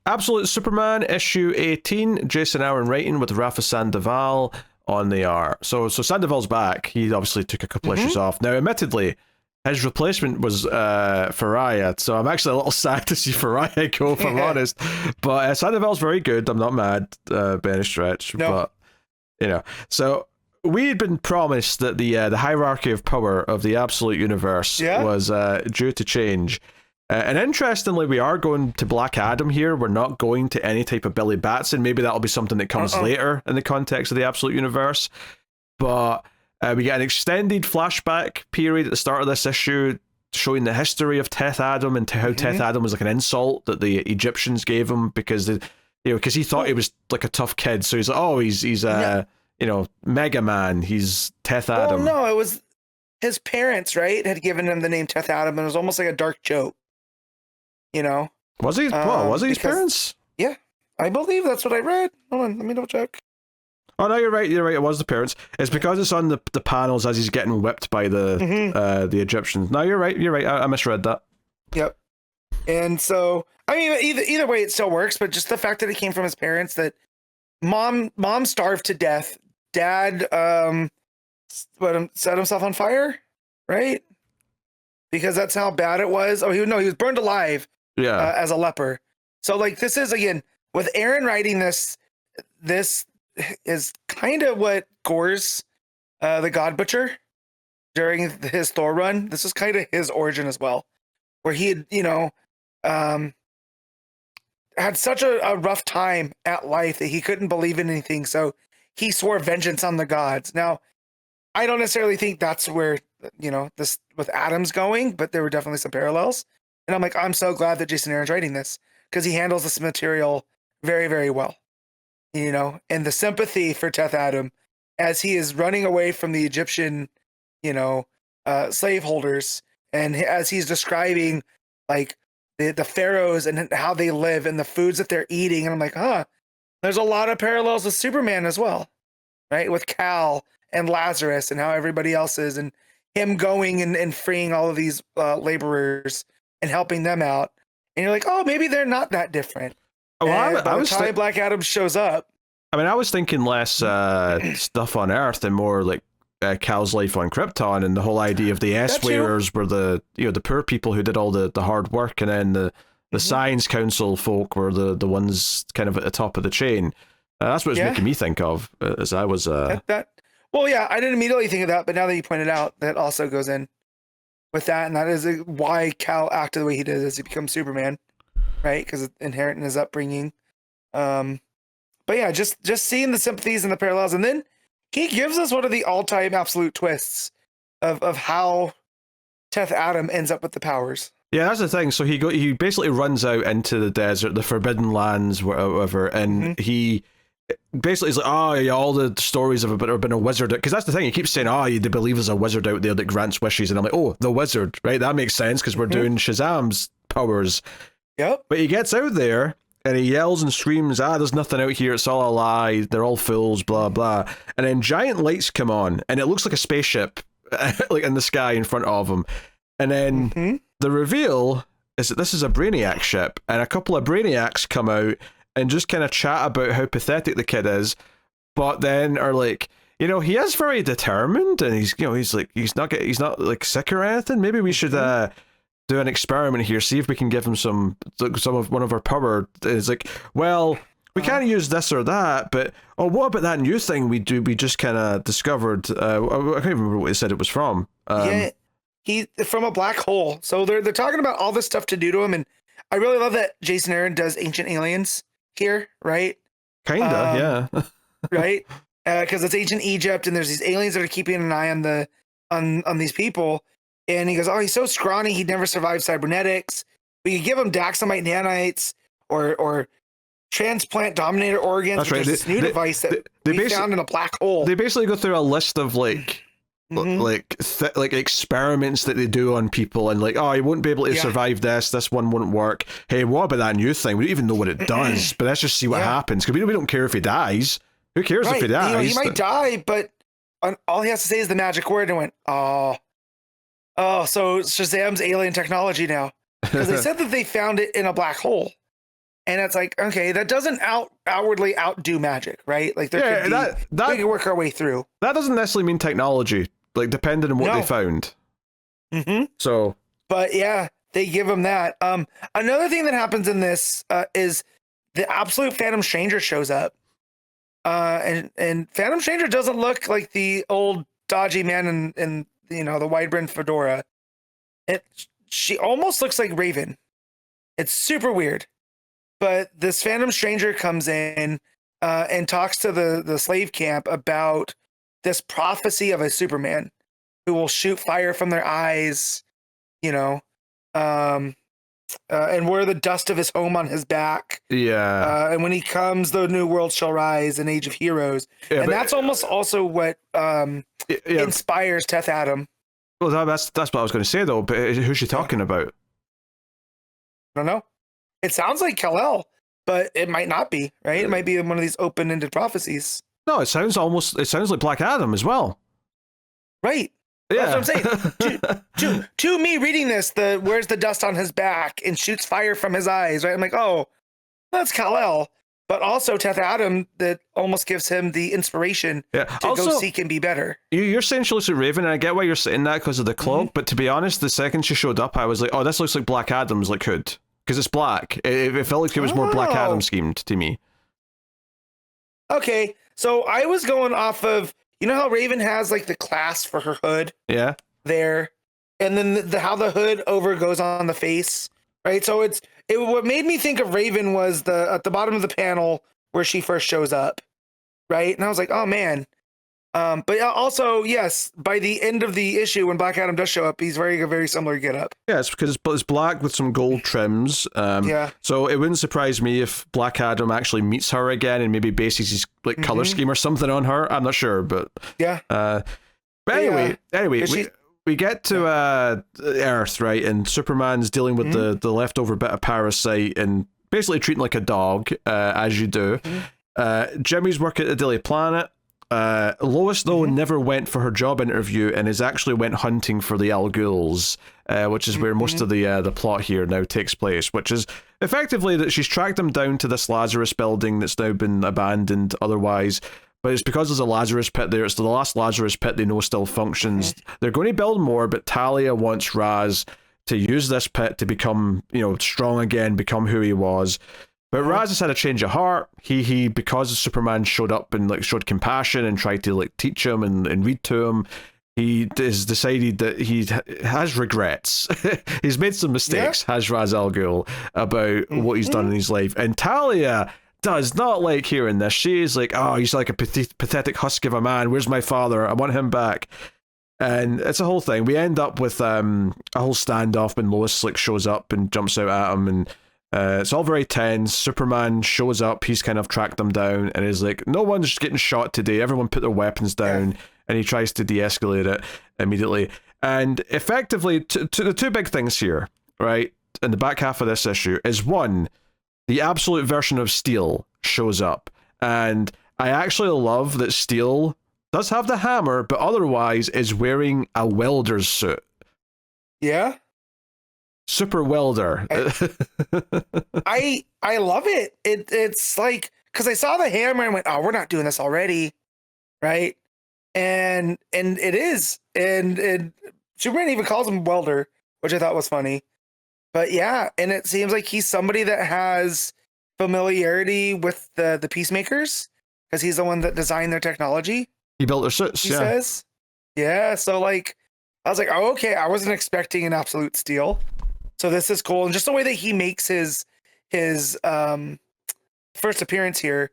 Absolute Superman issue 18, Jason Aaron writing with Rafa Sandoval on the art. So Sandoval's back. He obviously took a couple issues off. Now, admittedly, his replacement was Faria, so I'm actually a little sad to see Faria go, if I'm honest. But Sandoval's very good. I'm not mad by any stretch. No. But, you know, so we had been promised that the hierarchy of power of the Absolute Universe was due to change. And interestingly, we are going to Black Adam here. We're not going to any type of Billy Batson. Maybe that'll be something that comes later in the context of the Absolute Universe. But we get an extended flashback period at the start of this issue showing the history of Teth Adam and how Teth Adam was like an insult that the Egyptians gave him because he thought he was like a tough kid. So he's like, oh, he's Mega Man. He's Teth Adam. Well, no, it was his parents, right, had given him the name Teth Adam, and it was almost like a dark joke. You know, was he? Was he his parents? Yeah, I believe that's what I read. Hold on, let me double check. Oh no, you're right. It was the parents. It's because it's on the panels as he's getting whipped by the Egyptians. No, you're right. I misread that. Yep. And so, I mean, either way, it still works. But just the fact that it came from his parents, that mom starved to death, dad set himself on fire, right? Because that's how bad it was. Oh, he was burned alive. Yeah. As a leper. So like this is again with Aaron writing this is kind of what Gore's the God Butcher during his Thor run. This is kind of his origin as well, where he had had such a rough time at life that he couldn't believe in anything, so he swore vengeance on the gods. Now, I don't necessarily think that's where this with Adam's going, but there were definitely some parallels. And I'm like, I'm so glad that Jason Aaron's writing this because he handles this material very, very well. And the sympathy for Teth Adam as he is running away from the Egyptian, slaveholders, and as he's describing like the pharaohs and how they live and the foods that they're eating. And I'm like, there's a lot of parallels with Superman as well, right? With Cal and Lazarus and how everybody else is, and him going and freeing all of these laborers and helping them out. And you're like, oh, maybe they're not that different. Well, I was Black Adam shows up. I mean, I was thinking less stuff on Earth and more like Cal's life on Krypton, and the whole idea of the S-wearers were the poor people who did all the hard work, and then the Science Council folk were the ones kind of at the top of the chain. That's what it's making me think of as I was. Well, yeah, I didn't immediately think of that, but now that you pointed out, that also goes in with that, and that is why Cal acted the way he did as he becomes Superman, right? Because it's inherent in his upbringing. But yeah, just seeing the sympathies and the parallels, and then he gives us one of the all-time absolute twists of how Teth Adam ends up with the powers. Yeah, that's the thing. So he basically runs out into the desert, the Forbidden Lands, whatever, and he basically is like, oh yeah, all the stories have been a wizard, because that's the thing, he keeps saying, oh, you believe there's a wizard out there that grants wishes, and I'm like, oh, the wizard, right? That makes sense because we're doing Shazam's powers. Yep. But he gets out there and he yells and screams, there's nothing out here, it's all a lie, they're all fools, blah blah. And then giant lights come on and it looks like a spaceship like in the sky in front of him, and then the reveal is that this is a Brainiac ship, and a couple of Brainiacs come out and just kind of chat about how pathetic the kid is, but then are like, he is very determined, and he's not like sick or anything. Maybe we should do an experiment here, see if we can give him some of one of our power. It's like, well, we can't use this or that, but what about that new thing we just kind of discovered? I can't remember what he said it was from. He from a black hole. So they're talking about all this stuff to do to him, and I really love that Jason Aaron does Ancient Aliens here, right? Kinda, yeah. Right? Because it's ancient Egypt, and there's these aliens that are keeping an eye on these people. And he goes, oh, he's so scrawny, he'd never survive cybernetics. We could give him Daxamite nanites or transplant dominator organs. That's right. This new device that we found in a black hole. They basically go through a list of like experiments that they do on people, and like, oh, you won't be able to survive this one wouldn't work. Hey, what about that new thing? We don't even know what it does, but let's just see what happens, because we don't care if he dies. Who cares if he dies? He might die, but all he has to say is the magic word, and went, oh, so Shazam's alien technology now. Because they said that they found it in a black hole. And it's like, okay, that doesn't outwardly outdo magic, right? Like we can work our way through. That doesn't necessarily mean technology, like depending on what they found. Mm-hmm. So, but yeah, they give him that. Another thing that happens in this is the absolute Phantom Stranger shows up. And Phantom Stranger doesn't look like the old dodgy man in the wide brimmed fedora. She almost looks like Raven. It's super weird. But this Phantom Stranger comes in and talks to the slave camp about this prophecy of a Superman who will shoot fire from their eyes, and wear the dust of his home on his back. Yeah. And when he comes, the new world shall rise, an age of heroes. Yeah, and that's almost also what inspires Teth Adam. Well, that's what I was going to say, though. But who's she talking about? I don't know. It sounds like Kal-El, but it might not be, right? It might be one of these open-ended prophecies. No, it sounds like Black Adam as well. Right. Yeah. That's what I'm saying. to me, reading this, wears the dust on his back and shoots fire from his eyes, right? I'm like, oh, that's Kal-El. But also Teth Adam, that almost gives him the inspiration to go seek and be better. You're saying she looks like Raven, and I get why you're saying that because of the cloak, but to be honest, the second she showed up, I was like, oh, this looks like Black Adam's like hood. Because it's black. It felt like it was more Black Adam schemed to me. Okay, so I was going off of, how Raven has like the clasp for her hood? Yeah. There. And then how the hood goes on the face, right? So what made me think of Raven was at the bottom of the panel where she first shows up, right? And I was like, oh man. But also, yes, by the end of the issue, when Black Adam does show up, he's wearing a very similar getup. Yeah, it's because it's black with some gold trims. So it wouldn't surprise me if Black Adam actually meets her again and maybe bases his color scheme or something on her. I'm not sure, but yeah. But anyway, we get to Earth, right? And Superman's dealing with the leftover bit of parasite and basically treating like a dog, as you do. Jimmy's working at the Daily Planet. Lois, though, never went for her job interview and is actually went hunting for the Al Ghuls, which is where most of the plot here now takes place, which is effectively that she's tracked them down to this Lazarus building that's now been abandoned otherwise, but it's because there's a Lazarus pit there. It's the last Lazarus pit they know still functions. They're going to build more, but Talia wants Raz to use this pit to become, strong again, become who he was. But Raz has had a change of heart. He because Superman showed up and showed compassion and tried to teach him and read to him, he has decided that he has regrets. He's made some mistakes, has Ra's al Ghul, about what he's done in his life. And Talia does not like hearing this. She's like, oh, he's like a pathetic husk of a man. Where's my father? I want him back. And it's a whole thing. We end up with a whole standoff when Lois shows up and jumps out at him, and it's all very tense. Superman shows up, he's kind of tracked them down and is like, no one's getting shot today, everyone put their weapons down. And he tries to de-escalate it immediately. And effectively, the two big things here, right, in the back half of this issue is, one, the absolute version of Steel shows up. And I actually love that Steel does have the hammer, but otherwise is wearing a welder's suit. Yeah. Super welder. I love it. It's like, because I saw the hammer and went, oh, we're not doing this already, right? And it is, and Superman even calls him welder, which I thought was funny. But yeah, and it seems like he's somebody that has familiarity with the Peacemakers, because he's the one that designed their technology. He built their suits. He says, yeah. So I was like, oh, okay. I wasn't expecting an absolute Steel. So this is cool. And just the way that he makes his first appearance here,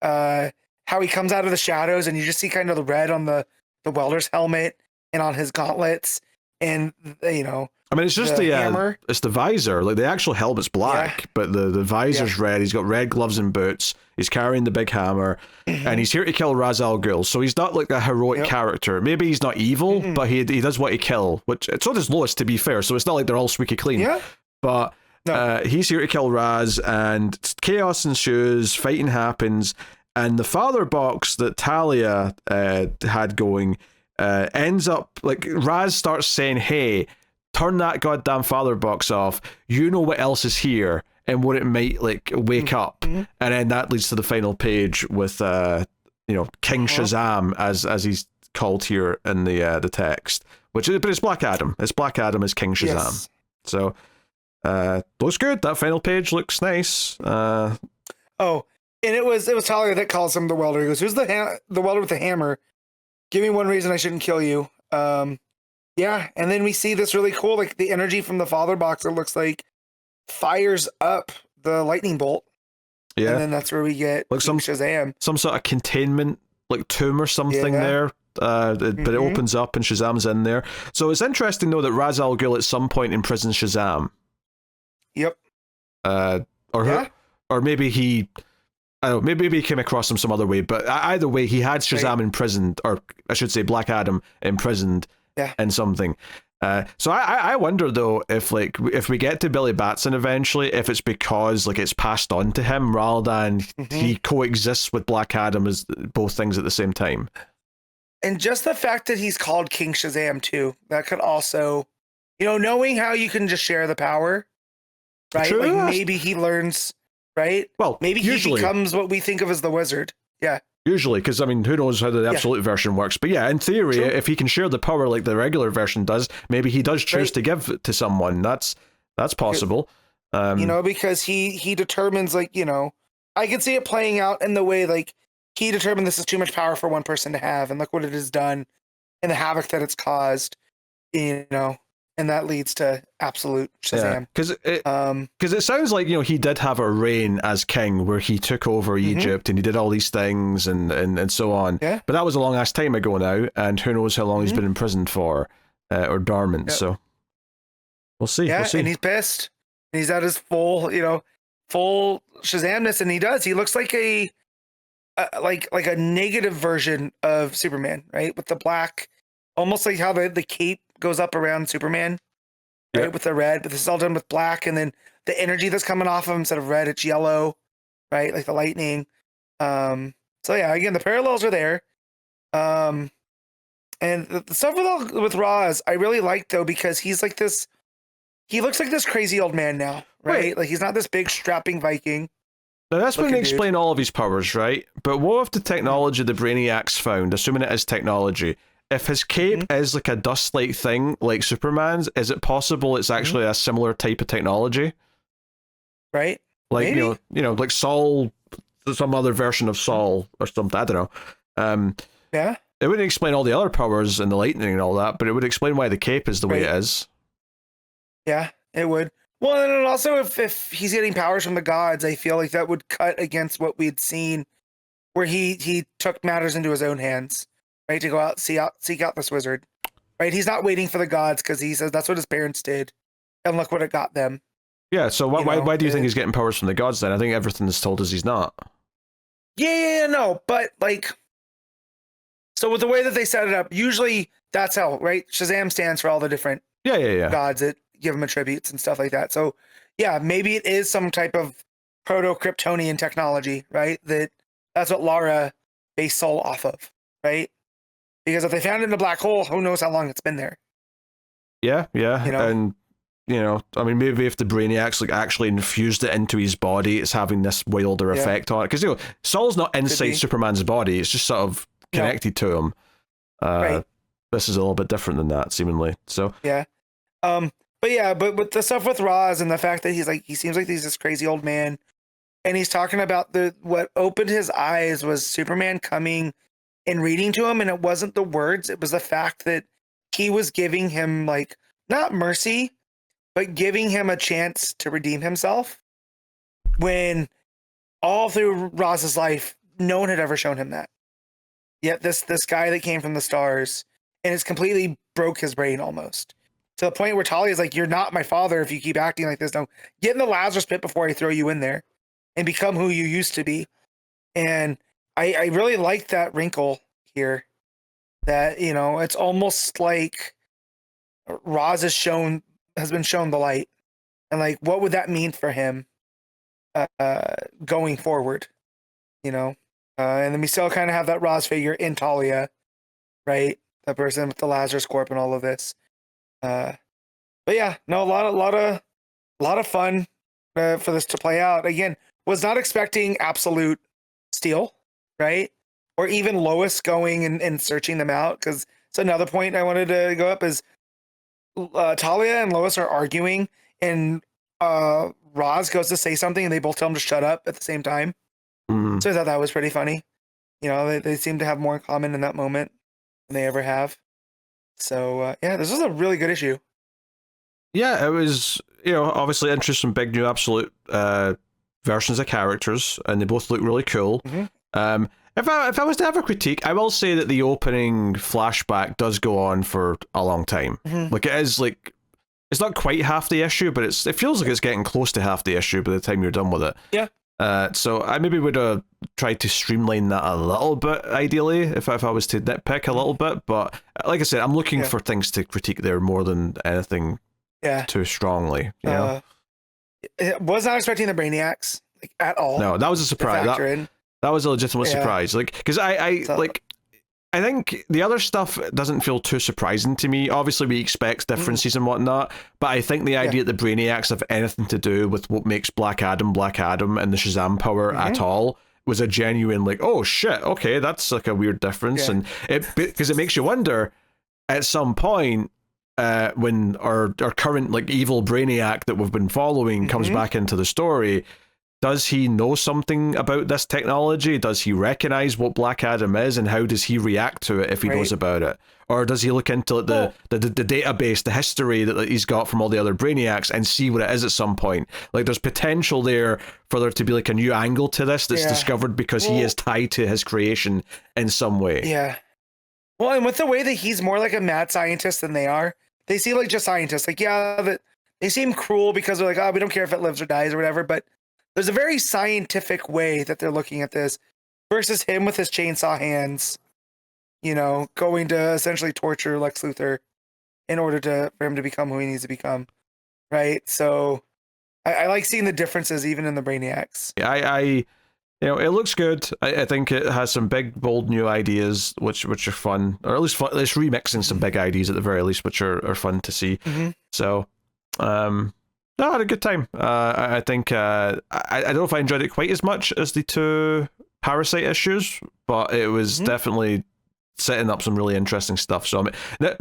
how he comes out of the shadows and you just see kind of the red on the welder's helmet and on his gauntlets. And, I mean, it's just the hammer. It's the visor. The actual helmet's black, but the visor's red. He's got red gloves and boots. He's carrying the big hammer, and he's here to kill Ra's al Ghul. So he's not like a heroic character. Maybe he's not evil, but he does want to kill. Which so does Lois, to be fair. So it's not like they're all squeaky clean. Yeah. But he's here to kill Raz, and chaos ensues. Fighting happens, and the father box that Talia had going ends up Raz starts saying, "Hey, turn that goddamn father box off. You know what else is here." and what it might like wake up, and then that leads to the final page with King Shazam as he's called here in the text, but it's Black Adam. It's Black Adam as King Shazam. Yes. So looks good. That final page looks nice. And it was Talia that calls him the welder. He goes, "Who's the welder with the hammer? Give me one reason I shouldn't kill you." Yeah, and then we see this really cool, like the energy from the father box. It looks like fires up the lightning bolt. Yeah, and then that's where we get like some Shazam, some sort of containment like tomb or something there. But it opens up and Shazam's in there. So it's interesting though that Ra's al Ghul at some point imprisons Shazam. Yep. Or maybe he. I don't know, maybe he came across him some other way, but either way, he had Shazam imprisoned, or I should say Black Adam imprisoned in something. So I wonder though if we get to Billy Batson eventually, if it's because like it's passed on to him rather than he coexists with Black Adam as both things at the same time. And just the fact that he's called King Shazam too, that could also, knowing how you can just share the power, right? True. Like maybe he learns. Right? Well, maybe he becomes what we think of as the wizard. Yeah. Usually, because, I mean, who knows how the absolute version works. But yeah, in theory, if he can share the power like the regular version does, maybe he does choose to give it to someone. That's possible. Because he determines, like, I could see it playing out in the way, like, he determined this is too much power for one person to have, and look what it has done, and the havoc that it's caused, and that leads to absolute Shazam. Because it sounds like he did have a reign as king where he took over Egypt and he did all these things and so on. Yeah. But that was a long ass time ago now, and who knows how long he's been imprisoned for or dormant. Yep. So we'll see. Yeah, we'll see. And he's pissed. And he's at his full Shazamness, and he looks like a negative version of Superman, right? With the black, almost like how the cape goes up around Superman, right? With the red, but this is all done with black, and then the energy that's coming off of him, instead of red, it's yellow, right? Like the lightning. So yeah, again, the parallels are there. And the stuff with Roz, I really like though, because he looks like this crazy old man now, right? Wait. Like he's not this big strapping Viking. Now that's when they explain all of his powers, right? But what if the technology the Brainiac's found, assuming it is technology, if his cape is like a dust-like thing, like Superman's, is it possible it's actually a similar type of technology? Right. Like, maybe. Like Saul, some other version of Saul or something, I don't know. Yeah. It wouldn't explain all the other powers and the lightning and all that, but it would explain why the cape is the way it is. Yeah, it would. Well, and also if he's getting powers from the gods, I feel like that would cut against what we'd seen where he took matters into his own hands. Right, to go out, seek out this wizard. Right, he's not waiting for the gods because he says that's what his parents did, and look what it got them. Yeah, so why do you think he's getting powers from the gods then? I think everything is told us he's not. Yeah, no, but like, so with the way that they set it up, usually that's how, right? Shazam stands for all the different gods that give him attributes and stuff like that. So yeah, maybe it is some type of proto-Kryptonian technology, right? That's what Lara based Soul off of, right? Because if they found it in a black hole, who knows how long it's been there? Yeah. And, I mean, maybe if the Brainiac's actually infused it into his body, it's having this wilder effect on it. Because, Saul's not inside Superman's body. It's just sort of connected to him. Right. This is a little bit different than that, seemingly. So yeah. But with the stuff with Roz and the fact that he seems like he's this crazy old man, and he's talking about what opened his eyes was Superman coming and reading to him, and it wasn't the words, it was the fact that he was giving him, like, not mercy, but giving him a chance to redeem himself, when all through Roz's life no one had ever shown him that. Yet this guy that came from the stars, and it's completely broke his brain almost, to the point where Talia's like, you're not my father if you keep acting like this. No, get in the Lazarus pit before I throw you in there and become who you used to be. And I really like that wrinkle here, that, it's almost like Roz has been shown the light, and like, what would that mean for him going forward, and then we still kind of have that Roz figure in Talia, right? The person with the Lazarus Corp and all of this. But yeah, no, a lot of fun. for this to play out. Again, was not expecting absolute Steel, right? Or even Lois going and searching them out. Because it's another point I wanted to go up is Talia and Lois are arguing, and Roz goes to say something, and they both tell him to shut up at the same time. So I thought that was pretty funny. You know, they seem to have more in common in that moment than they ever have. So yeah, this was a really good issue. Yeah, it was, you know, obviously interesting big new absolute versions of characters, and they both look really cool. If I was to have a critique, I will say that the opening flashback does go on for a long time. Like, it is like, it's not quite half the issue, but it feels like it's getting close to half the issue by the time you're done with it. Yeah. So I maybe would have tried to streamline that a little bit, ideally, if I was to nitpick a little bit. But like I said, I'm looking for things to critique there more than anything too strongly. You know? Was not expecting the Brainiacs like at all. No, that was a surprise. That was a legitimate surprise. Like, because I think the other stuff doesn't feel too surprising to me. Obviously, we expect differences and whatnot, but I think the idea that the Brainiacs have anything to do with what makes Black Adam and the Shazam power at all was a genuine, like, oh shit, okay, that's like a weird difference. And because it makes you wonder at some point when our current like evil Brainiac that we've been following comes back into the story. Does he know something about this technology? Does he recognize what Black Adam is, and how does he react to it if he knows about it? Or does he look into the database, the history that he's got from all the other Brainiacs, and see what it is at some point? Like, there's potential there for there to be like a new angle to this that's discovered because he is tied to his creation in some way. Yeah. Well, and with the way that he's more like a mad scientist than they are, they seem like just scientists. Like, they seem cruel because they're like, oh, we don't care if it lives or dies or whatever, but there's a very scientific way that they're looking at this versus him with his chainsaw hands, you know, going to essentially torture Lex Luthor in order for him to become who he needs to become. Right. So I like seeing the differences even in the Brainiacs. Yeah, you know, it looks good. I think it has some big, bold new ideas, which are fun, or at least remixing some big ideas at the very least, which are fun to see. So, no, I had a good time. I think I don't know if I enjoyed it quite as much as the two Parasite issues, but it was definitely setting up some really interesting stuff. So I mean,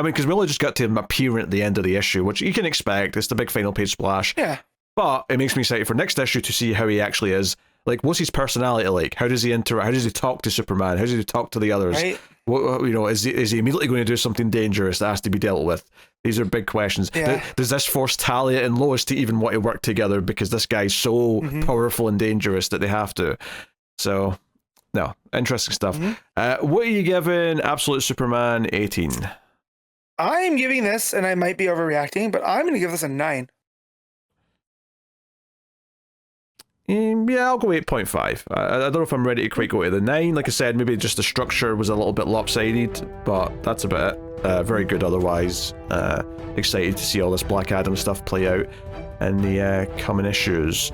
because we only just got to him appearing at the end of the issue, which you can expect. It's the big final page splash. Yeah. But it makes me excited for next issue to see how he actually is. Like, what's his personality like? How does he interact? How does he talk to Superman? How does he talk to the others? Right. What, you know, is he immediately going to do something dangerous that has to be dealt with? These are big questions. Yeah. Does this force Talia and Lois to even want to work together because this guy's so powerful and dangerous that they have to? So, no, interesting stuff. What are you giving Absolute Superman 18? I'm giving this, and I might be overreacting, but I'm going to give this a 9. Yeah, I'll go 8.5. I don't know if I'm ready to quite go to the 9. Like I said, maybe just the structure was a little bit lopsided, but that's about it. Very good otherwise. Excited to see all this Black Adam stuff play out in the coming issues.